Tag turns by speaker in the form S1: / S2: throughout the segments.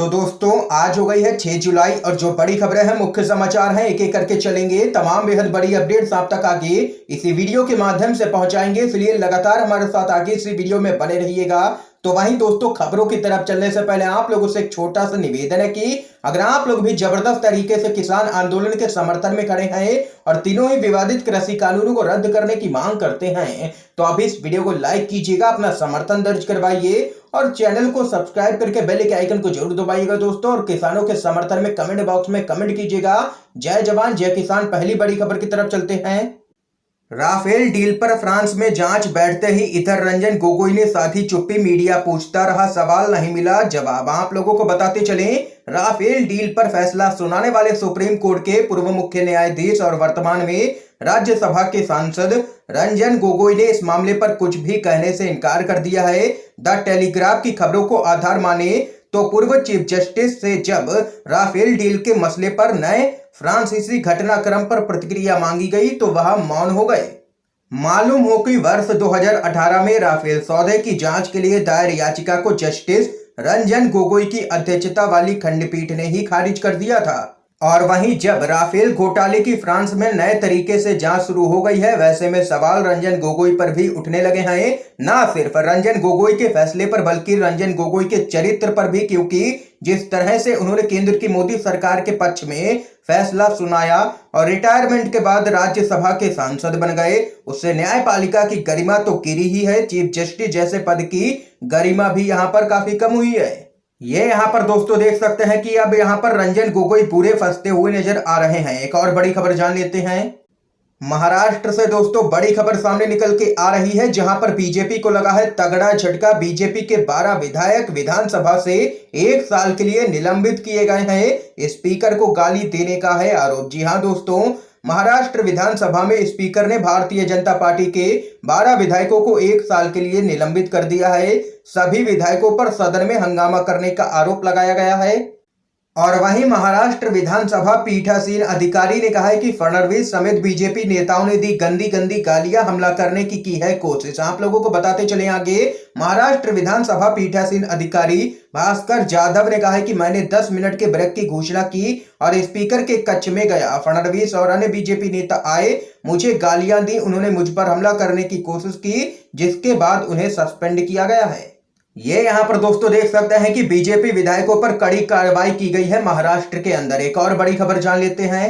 S1: तो दोस्तों आज हो गई है 6 जुलाई और जो बड़ी खबरें हैं, मुख्य समाचार हैं, एक एक करके चलेंगे। तमाम बेहद बड़ी अपडेट्स आप तक आगे इसी वीडियो के माध्यम से पहुंचाएंगे, इसलिए लगातार हमारे साथ आगे इसी वीडियो में बने रहिएगा। तो वहीं दोस्तों, खबरों की तरफ चलने से पहले आप लोगों से एक छोटा सा निवेदन है कि अगर आप लोग भी जबरदस्त तरीके से किसान आंदोलन के समर्थन में खड़े हैं और तीनों ही विवादित कृषि कानूनों को रद्द करने की मांग करते हैं तो अभी इस वीडियो को लाइक कीजिएगा, अपना समर्थन दर्ज करवाइए और चैनल को सब्सक्राइब करके बेल के आइकन को जरूर दबाइएगा दोस्तों। और किसानों के समर्थन में कमेंट बॉक्स में कमेंट कीजिएगा। जय जवान जय किसान। पहली बड़ी खबर की तरफ चलते हैं। राफेल डील पर फ्रांस में जांच बैठते ही इधर रंजन गोगोई ने साधी चुप्पी। मीडिया पूछता रहा, सवाल नहीं मिला जवाब। आप लोगों को बताते चले, राफेल डील पर फैसला सुनाने वाले सुप्रीम कोर्ट के पूर्व मुख्य न्यायाधीश और वर्तमान में राज्यसभा के सांसद रंजन गोगोई ने इस मामले पर कुछ भी कहने से इनकार कर दिया है। द टेलीग्राफ की खबरों को आधार माने तो पूर्व चीफ जस्टिस से जब राफेल डील के मसले पर नए फ्रांसीसी घटनाक्रम पर प्रतिक्रिया मांगी गई तो वह मौन हो गए। मालूम हो कि वर्ष 2018 में राफेल सौदे की जांच के लिए दायर याचिका को जस्टिस रंजन गोगोई की अध्यक्षता वाली खंडपीठ ने ही खारिज कर दिया था। और वहीं जब राफेल घोटाले की फ्रांस में नए तरीके से जांच शुरू हो गई है, वैसे में सवाल रंजन गोगोई पर भी उठने लगे हैं। ना सिर्फ रंजन गोगोई के फैसले पर बल्कि रंजन गोगोई के चरित्र पर भी, क्योंकि जिस तरह से उन्होंने केंद्र की मोदी सरकार के पक्ष में फैसला सुनाया और रिटायरमेंट के बाद राज्यसभा के सांसद बन गए, उससे न्यायपालिका की गरिमा तो गिरी ही है, चीफ जस्टिस जैसे पद की गरिमा भी यहाँ पर काफी कम हुई है। ये यहाँ पर दोस्तों देख सकते हैं कि अब यहाँ पर रंजन गोगोई पूरे फंसते हुए नजर आ रहे हैं। एक और बड़ी खबर जान लेते हैं। महाराष्ट्र से दोस्तों बड़ी खबर सामने निकल के आ रही है, जहां पर बीजेपी को लगा है तगड़ा झटका। बीजेपी के 12 विधायक विधानसभा से 1 साल के लिए निलंबित किए गए हैं। स्पीकर को गाली देने का है आरोप। जी हां दोस्तों, महाराष्ट्र विधानसभा में स्पीकर ने भारतीय जनता पार्टी के 12 विधायकों को 1 साल के लिए निलंबित कर दिया है। सभी विधायकों पर सदन में हंगामा करने का आरोप लगाया गया है। और वहीं महाराष्ट्र विधानसभा पीठासीन अधिकारी ने कहा है कि फडणवीस समेत बीजेपी नेताओं ने दी गंदी गंदी गालियां, हमला करने की है कोशिश। आप लोगों को बताते चले आगे, महाराष्ट्र विधानसभा पीठासीन अधिकारी भास्कर जाधव ने कहा है कि मैंने 10 मिनट के ब्रेक की घोषणा की और स्पीकर के कक्ष में गया। फडणवीस और अन्य बीजेपी नेता आए, मुझे गालियां दी, उन्होंने मुझ पर हमला करने की कोशिश की, जिसके बाद उन्हें सस्पेंड किया गया है। ये यहाँ पर दोस्तों देख सकते हैं कि बीजेपी विधायकों पर कड़ी कार्रवाई की गई है महाराष्ट्र के अंदर। एक और बड़ी खबर जान लेते हैं।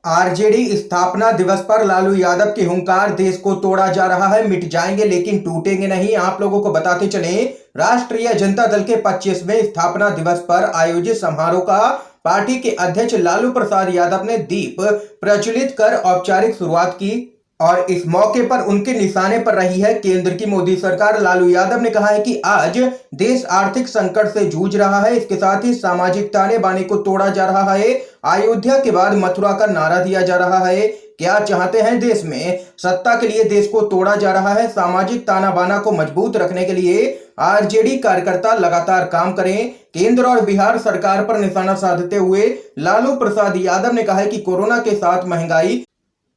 S1: आरजेडी स्थापना दिवस पर लालू यादव की हुंकार, देश को तोड़ा जा रहा है, मिट जाएंगे लेकिन टूटेंगे नहीं। आप लोगों को बताते चले, राष्ट्रीय जनता दल के 25वें स्थापना दिवस पर आयोजित समारोह का पार्टी के अध्यक्ष लालू प्रसाद यादव ने दीप प्रज्वलित कर औपचारिक शुरुआत की और इस मौके पर उनके निशाने पर रही है केंद्र की मोदी सरकार। लालू यादव ने कहा है कि आज देश आर्थिक संकट से जूझ रहा है, इसके साथ ही सामाजिक ताने बाने को तोड़ा जा रहा है। अयोध्या के बाद मथुरा का नारा दिया जा रहा है। क्या चाहते हैं देश में? सत्ता के लिए देश को तोड़ा जा रहा है। सामाजिक ताना बाना को मजबूत रखने के लिए आरजेडी कार्यकर्ता लगातार काम करें। केंद्र और बिहार सरकार पर निशाना साधते हुए लालू प्रसाद यादव ने कहा है कि कोरोना के साथ महंगाई,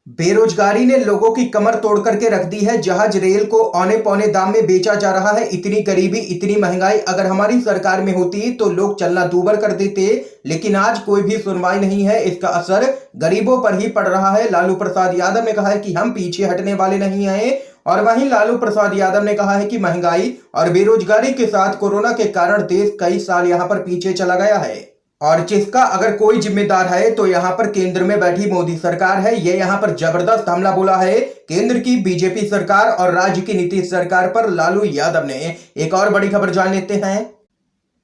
S1: बेरोजगारी ने लोगों की कमर तोड़ करके रख दी है। जहाज रेल को औने पौने दाम में बेचा जा रहा है। इतनी गरीबी, इतनी महंगाई अगर हमारी सरकार में होती तो लोग चलना दूभर कर देते, लेकिन आज कोई भी सुनवाई नहीं है। इसका असर गरीबों पर ही पड़ रहा है। लालू प्रसाद यादव ने कहा है कि हम पीछे हटने वाले नहीं हैं। और वहीं लालू प्रसाद यादव ने कहा है कि महंगाई और बेरोजगारी के साथ कोरोना के कारण देश कई साल यहाँ पर पीछे चला गया है और जिसका अगर कोई जिम्मेदार है तो यहाँ पर केंद्र में बैठी मोदी सरकार है। ये यहाँ पर जबरदस्त हमला बोला है केंद्र की बीजेपी सरकार और राज्य की नीतीश सरकार पर लालू यादव ने। एक और बड़ी खबर जान लेते हैं।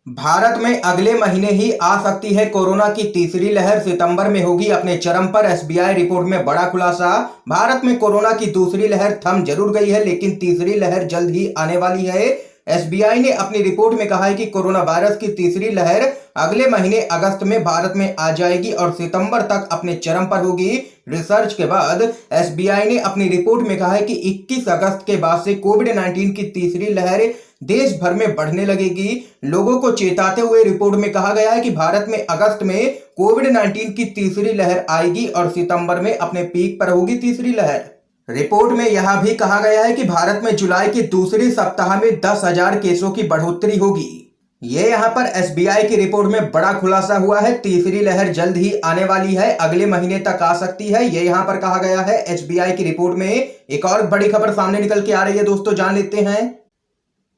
S1: भारत में अगले महीने ही आ सकती है कोरोना की तीसरी लहर, सितंबर में होगी अपने चरम पर। एसबीआई रिपोर्ट में बड़ा खुलासा, भारत में कोरोना की दूसरी लहर थम जरूर गई है लेकिन तीसरी लहर जल्द ही आने वाली है। एसबीआई ने अपनी रिपोर्ट में कहा है कि कोरोना वायरस की तीसरी लहर अगले महीने अगस्त में भारत में आ जाएगी और सितंबर तक अपने चरम पर होगी। रिसर्च के बाद एसबीआई ने अपनी रिपोर्ट में कहा है कि 21 अगस्त के बाद से कोविड-19 की तीसरी लहर देश भर में बढ़ने लगेगी। लोगों को चेताते हुए रिपोर्ट में कहा गया है कि भारत में अगस्त में कोविड-19 की तीसरी लहर आएगी और सितंबर में अपने पीक पर होगी तीसरी लहर। रिपोर्ट में यह भी कहा गया है कि भारत में जुलाई के दूसरे सप्ताह में 10,000 केसों की बढ़ोतरी होगी। ये यहाँ पर एसबीआई की रिपोर्ट में बड़ा खुलासा हुआ है। तीसरी लहर जल्द ही आने वाली है, अगले महीने तक आ सकती है, ये यहाँ पर कहा गया है। एसबीआई की रिपोर्ट में एक और बड़ी खबर सामने निकल के आ रही है दोस्तों, जान लेते हैं।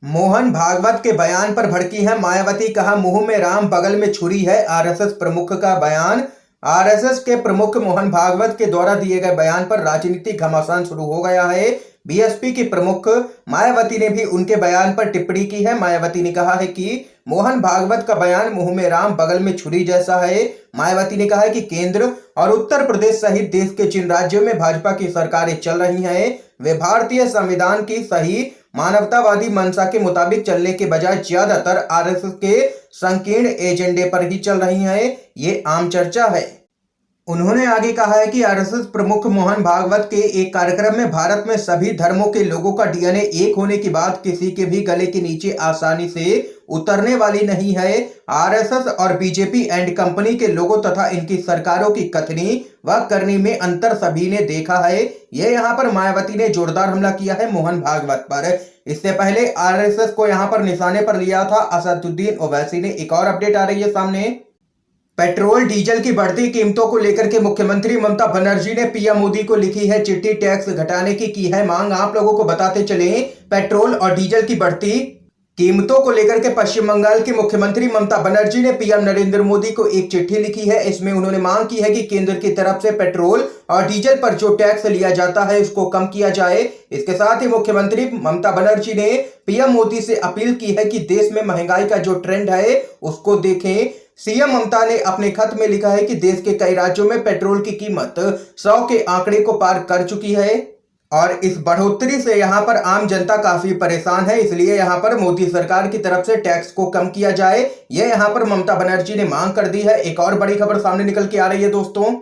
S1: मोहन भागवत के बयान पर भड़की है मायावती, कहा मुंह में राम बगल में छुरी है। आरएसएस प्रमुख का बयान। आरएसएस के प्रमुख मोहन भागवत के द्वारा दिए गए बयान पर राजनीतिक घमासान शुरू हो गया है। बीएसपी की प्रमुख मायावती ने भी उनके बयान पर टिप्पणी की है। मायावती ने कहा है कि मोहन भागवत का बयान मुंह में राम बगल में छुरी जैसा है। मायावती ने कहा है कि केंद्र और उत्तर प्रदेश सहित देश के जिन राज्यों में भाजपा की सरकारें चल रही हैं, वे भारतीय संविधान की सही मानवतावादी मंशा के मुताबिक चलने के बजाय ज्यादातर आरएसएस के संकीर्ण एजेंडे पर ही चल रही हैं। ये आम चर्चा है। उन्होंने आगे कहा है कि आरएसएस प्रमुख मोहन भागवत के एक कार्यक्रम में भारत में सभी धर्मों के लोगों का डीएनए एक होने की बात किसी के भी गले के नीचे आसानी से उतरने वाली नहीं है। आरएसएस और बीजेपी एंड कंपनी के लोगों तथा इनकी सरकारों की कथनी व करनी में अंतर सभी ने देखा है। ये यहाँ पर मायावती ने जोरदार हमला किया है मोहन भागवत पर। इससे पहले आरएसएस को यहाँ पर निशाने पर लिया था असदुद्दीन ओवैसी ने। एक और अपडेट आ रही है सामने। पेट्रोल डीजल की बढ़ती कीमतों को लेकर के मुख्यमंत्री ममता बनर्जी ने पीएम मोदी को लिखी है चिट्ठी। टैक्स घटाने की है मांग। आप लोगों को बताते चले, पेट्रोल और डीजल की बढ़ती कीमतों को लेकर के पश्चिम बंगाल की मुख्यमंत्री ममता बनर्जी ने पीएम नरेंद्र मोदी को एक चिट्ठी लिखी है। इसमें उन्होंने मांग की है कि केंद्र की तरफ से पेट्रोल और डीजल पर जो टैक्स लिया जाता है उसको कम किया जाए। इसके साथ ही मुख्यमंत्री ममता बनर्जी ने पीएम मोदी से अपील की है कि देश में महंगाई का जो ट्रेंड है उसको देखें। सीएम ममता ने अपने खत में लिखा है कि देश के कई राज्यों में पेट्रोल की कीमत 100 के आंकड़े को पार कर चुकी है और इस बढ़ोतरी से यहाँ पर आम जनता काफी परेशान है। इसलिए यहाँ पर मोदी सरकार की तरफ से टैक्स को कम किया जाए, यह यहाँ पर ममता बनर्जी ने मांग कर दी है। एक और बड़ी खबर सामने निकल के आ रही है दोस्तों।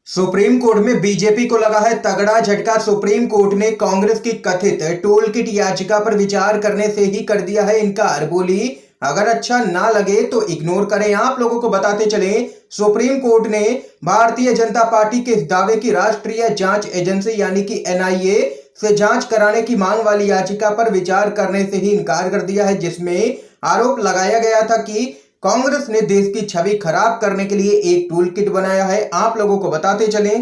S1: सुप्रीम कोर्ट में बीजेपी को लगा है तगड़ा झटका। सुप्रीम कोर्ट ने कांग्रेस की कथित टूल किट याचिका पर विचार करने से ही कर दिया है इनकार। बोली अगर अच्छा ना लगे तो इग्नोर करें। आप लोगों को बताते चले, सुप्रीम कोर्ट ने भारतीय जनता पार्टी के इस दावे की राष्ट्रीय जांच एजेंसी यानी कि एनआईए से जांच कराने की मांग वाली याचिका पर विचार करने से ही इनकार कर दिया है, जिसमें आरोप लगाया गया था कि कांग्रेस ने देश की छवि खराब करने के लिए एक टूल किट बनाया है। आप लोगों को बताते चले।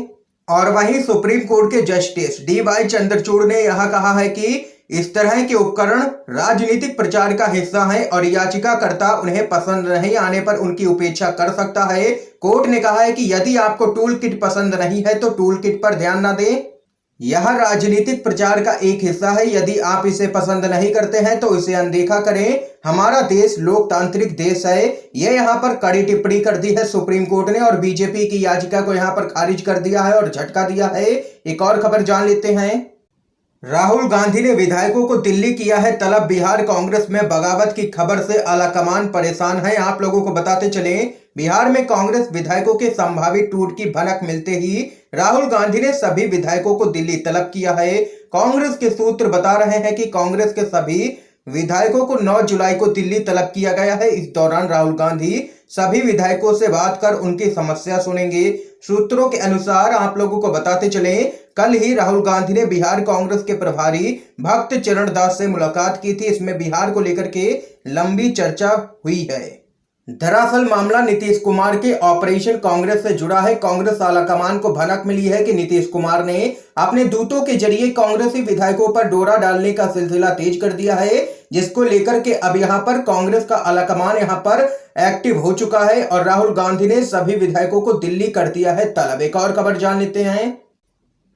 S1: और वहीं सुप्रीम कोर्ट के जस्टिस डीवाई चंद्रचूड़ ने यह कहा है कि इस तरह के उपकरण राजनीतिक प्रचार का हिस्सा हैं और याचिकाकर्ता उन्हें पसंद नहीं आने पर उनकी उपेक्षा कर सकता है। कोर्ट ने कहा है कि यदि आपको टूल किट पसंद नहीं है तो टूल किट पर ध्यान न दें। यह राजनीतिक प्रचार का एक हिस्सा है। यदि आप इसे पसंद नहीं करते हैं तो इसे अनदेखा करें। हमारा देश लोकतांत्रिक देश है। यह यहाँ पर कड़ी टिप्पणी कर दी है सुप्रीम कोर्ट ने और बीजेपी की याचिका को यहाँ पर खारिज कर दिया है और झटका दिया है। एक और खबर जान लेते हैं। राहुल गांधी ने विधायकों को दिल्ली किया है तलब। बिहार कांग्रेस में बगावत की खबर से आलाकमान परेशान है। आप लोगों को बताते चले, बिहार में कांग्रेस विधायकों के संभावित टूट की भनक मिलते ही राहुल गांधी ने सभी विधायकों को दिल्ली तलब किया है। कांग्रेस के सूत्र बता रहे हैं कि कांग्रेस के सभी विधायकों को 9 जुलाई को दिल्ली तलब किया गया है। इस दौरान राहुल गांधी सभी विधायकों से बात कर उनकी समस्या सुनेंगे। सूत्रों के अनुसार आप लोगों को बताते चले, कल ही राहुल गांधी ने बिहार कांग्रेस के प्रभारी भक्त चरण दास से मुलाकात की थी। इसमें बिहार को लेकर के लंबी चर्चा हुई है। दरअसल मामला नीतीश कुमार के ऑपरेशन कांग्रेस से जुड़ा है। कांग्रेस आलाकमान को भनक मिली है कि नीतीश कुमार ने अपने दूतों के जरिए कांग्रेसी विधायकों पर डोरा डालने का सिलसिला तेज कर दिया है, जिसको लेकर के अब यहां पर कांग्रेस का आलाकमान यहां पर एक्टिव हो चुका है और राहुल गांधी ने सभी विधायकों को दिल्ली कर दिया है तलब। एक और खबर जान लेते हैं।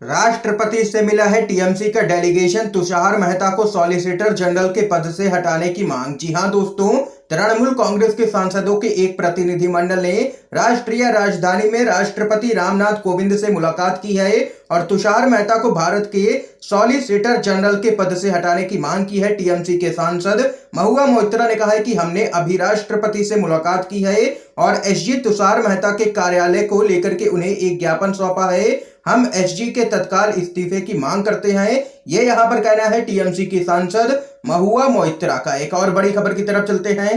S1: राष्ट्रपति से मिला है टीएमसी का डेलीगेशन। तुषार मेहता को सॉलिसिटर जनरल के पद से हटाने की मांग। जी हां दोस्तों, तृणमूल कांग्रेस के सांसदों के एक प्रतिनिधिमंडल ने राष्ट्रीय राजधानी में राष्ट्रपति रामनाथ कोविंद से मुलाकात की है और तुषार मेहता को भारत के सॉलिसिटर जनरल के पद से हटाने की मांग की है। टीएमसी के सांसद महुआ मोइत्रा ने कहा है कि हमने अभी राष्ट्रपति से मुलाकात की है और एसजी तुषार मेहता के कार्यालय को लेकर के उन्हें एक ज्ञापन सौंपा है। हम एसजी के तत्काल इस्तीफे की मांग करते हैं। ये यहाँ पर कहना है टीएमसी की सांसद महुआ मोइत्रा का। एक और बड़ी खबर की तरफ चलते हैं।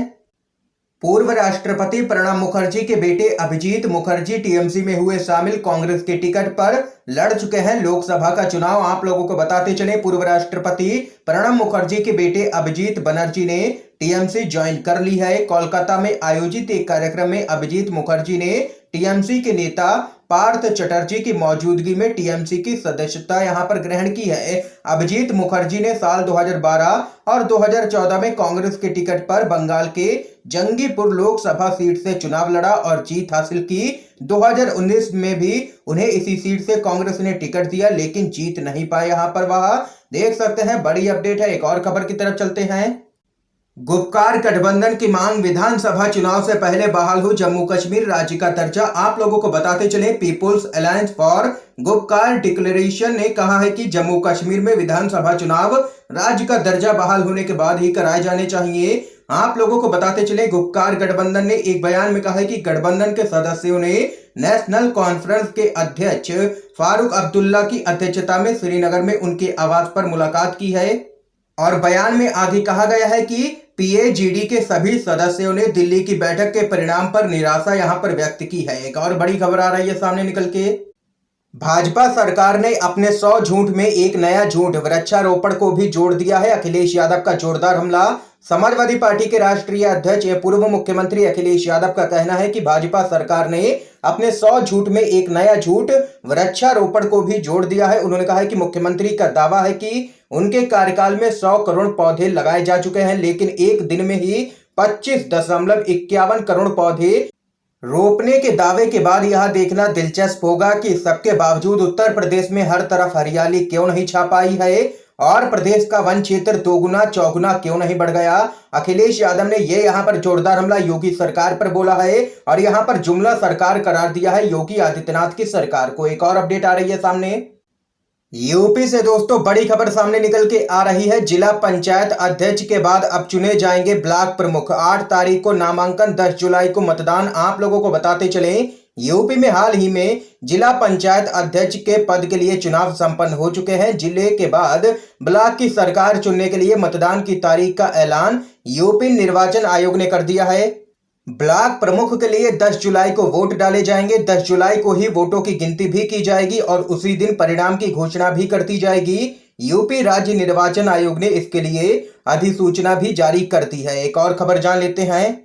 S1: पूर्व राष्ट्रपति प्रणब मुखर्जी के बेटे अभिजीत मुखर्जी टीएमसी में हुए शामिल। कांग्रेस के टिकट पर लड़ चुके हैं लोकसभा का चुनाव। आप लोगों को बताते चले, पूर्व राष्ट्रपति प्रणब मुखर्जी के बेटे अभिजीत बनर्जी ने टीएमसी ज्वाइन कर ली है। कोलकाता में आयोजित एक कार्यक्रम में अभिजीत मुखर्जी ने टीएमसी के नेता पार्थ चटर्जी की मौजूदगी में टीएमसी की सदस्यता यहां पर ग्रहण की है। अभिजीत मुखर्जी ने साल 2012 और 2014 में कांग्रेस के टिकट पर बंगाल के जंगीपुर लोकसभा सीट से चुनाव लड़ा और जीत हासिल की। 2019 में भी उन्हें इसी सीट से कांग्रेस ने टिकट दिया, लेकिन जीत नहीं पाए। यहां पर वह देख सकते हैं, बड़ी अपडेट है। एक और खबर की तरफ चलते हैं। गुपकार गठबंधन की मांग, विधानसभा चुनाव से पहले बहाल हो जम्मू कश्मीर राज्य का दर्जा। आप लोगों को बताते चले, people's alliance for Gupkar declaration ने कहा है कि जम्मू कश्मीर में विधानसभा चुनाव राज्य का दर्जा बहाल होने के बाद ही कराए जाने चाहिए। आप लोगों को बताते चले, गुपकार गठबंधन ने एक बयान में कहा है कि गठबंधन के सदस्यों ने नेशनल कॉन्फ्रेंस के अध्यक्ष फारूक अब्दुल्ला की अध्यक्षता में श्रीनगर में उनके आवास पर मुलाकात की है और बयान में आगे कहा गया है कि पीएजीडी के सभी सदस्यों ने दिल्ली की बैठक के परिणाम पर निराशा यहां पर व्यक्त की है। एक और बड़ी खबर आ रही है सामने निकल के। भाजपा सरकार ने अपने 100 झूठ में एक नया झूठ, वृक्षारोपण को भी जोड़ दिया है। अखिलेश यादव का जोरदार हमला। समाजवादी पार्टी के राष्ट्रीय अध्यक्ष पूर्व मुख्यमंत्री अखिलेश यादव का कहना है कि भाजपा सरकार ने अपने 100 झूठ में एक नया झूठ, वृक्षारोपण को भी जोड़ दिया है। उन्होंने कहा है कि मुख्यमंत्री का दावा है कि उनके कार्यकाल में 100 करोड़ पौधे लगाए जा चुके हैं, लेकिन एक दिन में ही 25.51 करोड़ पौधे रोपने के दावे के बाद यह देखना दिलचस्प होगा कि सबके बावजूद उत्तर प्रदेश में हर तरफ हरियाली क्यों नहीं छा पाई है और प्रदेश का वन क्षेत्र दोगुना चौगुना क्यों नहीं बढ़ गया। अखिलेश यादव ने ये यहाँ पर जोरदार हमला योगी सरकार पर बोला है और यहाँ पर जुमला सरकार करार दिया है योगी आदित्यनाथ की सरकार को। एक और अपडेट आ रही है सामने। यूपी से दोस्तों बड़ी खबर सामने निकल के आ रही है। जिला पंचायत अध्यक्ष के बाद अब चुने जाएंगे ब्लॉक प्रमुख। 8 तारीख को नामांकन, 10 जुलाई को मतदान। आप लोगों को बताते चलें, यूपी में हाल ही में जिला पंचायत अध्यक्ष के पद के लिए चुनाव संपन्न हो चुके हैं। जिले के बाद ब्लॉक की सरकार चुनने के लिए मतदान की तारीख का ऐलान यूपी निर्वाचन आयोग ने कर दिया है। ब्लॉक प्रमुख के लिए 10 जुलाई को वोट डाले जाएंगे। 10 जुलाई को ही वोटों की गिनती भी की जाएगी और उसी दिन परिणाम की घोषणा भी कर दी जाएगी। यूपी राज्य निर्वाचन आयोग ने इसके लिए अधिसूचना भी जारी कर दी है। एक और खबर जान लेते हैं।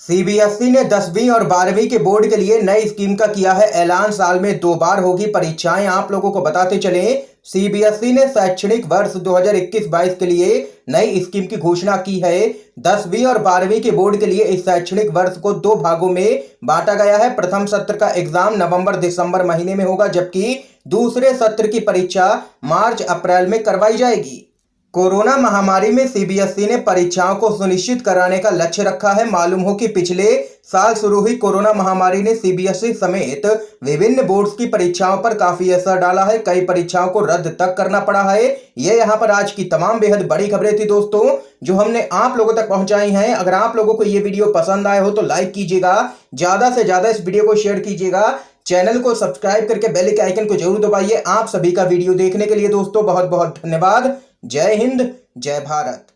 S1: सीबीएसई ने 10वीं और 12वीं के बोर्ड के लिए नई स्कीम का किया है ऐलान। साल में 2 बार होगी परीक्षाएं। आप लोगों को बताते चलें, सीबीएसई ने शैक्षणिक वर्ष 2021-22 के लिए नई स्कीम की घोषणा की है। 10वीं और 12वीं के बोर्ड के लिए इस शैक्षणिक वर्ष को 2 भागों में बांटा गया है। प्रथम सत्र का एग्जाम नवंबर-दिसंबर महीने में होगा, जबकि दूसरे सत्र की परीक्षा मार्च-अप्रैल में करवाई जाएगी। कोरोना महामारी में सीबीएसई ने परीक्षाओं को सुनिश्चित कराने का लक्ष्य रखा है। मालूम हो कि पिछले साल शुरू हुई कोरोना महामारी ने सीबीएसई समेत विभिन्न बोर्ड्स की परीक्षाओं पर काफी असर डाला है। कई परीक्षाओं को रद्द तक करना पड़ा है। ये यहाँ पर आज की तमाम बेहद बड़ी खबरें थी दोस्तों, जो हमने आप लोगों तक पहुंचाई हैं। अगर आप लोगों को ये वीडियो पसंद आए हो तो लाइक कीजिएगा, ज्यादा से ज्यादा इस वीडियो को शेयर कीजिएगा, चैनल को सब्सक्राइब करके बेल के आइकन को जरूर दबाइए। आप सभी का वीडियो देखने के लिए दोस्तों बहुत बहुत धन्यवाद। जय हिंद, जय भारत।